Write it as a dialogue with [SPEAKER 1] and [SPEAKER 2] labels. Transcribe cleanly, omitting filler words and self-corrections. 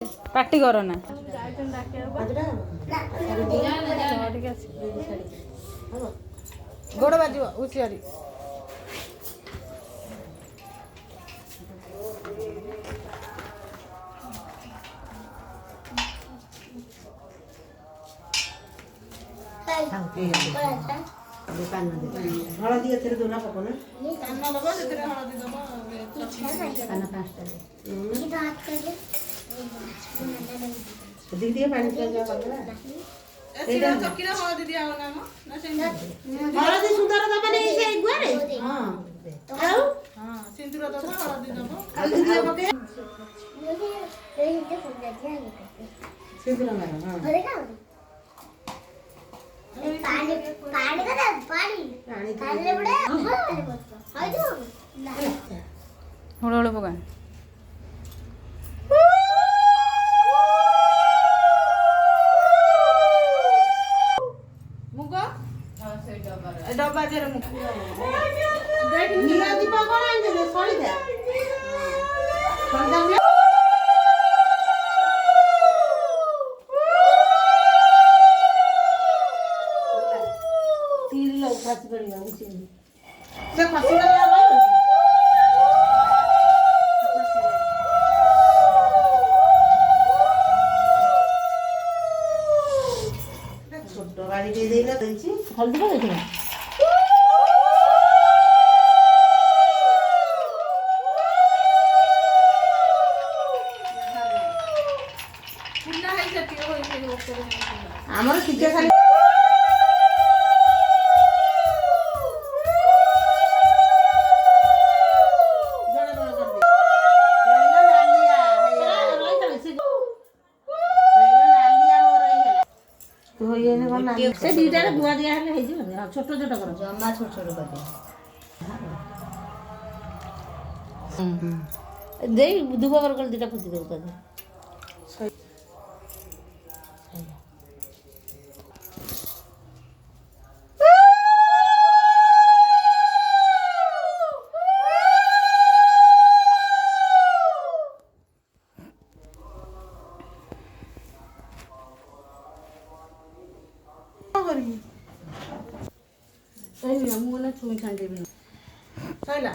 [SPEAKER 1] ପାଟି କର ନା। ଗୋଡ଼ ବାଜିବ ଉଚିଆରି।
[SPEAKER 2] ହଳଦୀ ଏଥିରେ ଦଉନା ପକଉନା ଟିକେ ଟିକେ ପାଣି ହଳଦୀ ସୁନ୍ଦର ଦବା ନେଇ ସେ ଗୁଆରେ ଆଉ ସିନ୍ଦୁର ଦବ ହଳଦୀ ଦବ ହଳଦୀ ଟିକେ ପକେଇ ସିନ୍ଦୁର ମାର ପାଣି ପାଣି କଥା ପାଣି ପାଣି ବଡ ହଳଦୀ
[SPEAKER 1] ହୁଳ ହୁଳ ପକା।
[SPEAKER 2] ମୁଗ ଡବା ଦେହରେ ମୁଗ ନିଆ ଯିବା କଣ ଆଣିଦେବେ ସଳିତା ସଳିତା ଖସି ପଡ଼ିବ ସେ ଖସି ଛୋଟ ଗାଡ଼ି ଟିକେ ଦେଇନା ଦେଇଛି ହଳଦୀ ପକେଇଥିଲ ଆମର ଟିକେ ଖାଲି ସେ ଦିଟାରେ ଗୁଆ ଦିଆ ହେଲେ ହେଇଯିବ ଛୋଟ ଛୋଟ କର ଜମା ଛୋଟ ଛୋଟ କରିଦିଅ ଦେଇ ଦୁବ ବରକଲ ଦିଟା ଖୁସି ଦେବୁ ତା ମୁଁ ଛୁଇଁ ଖାଣ୍ଡିବି ସଇଲା।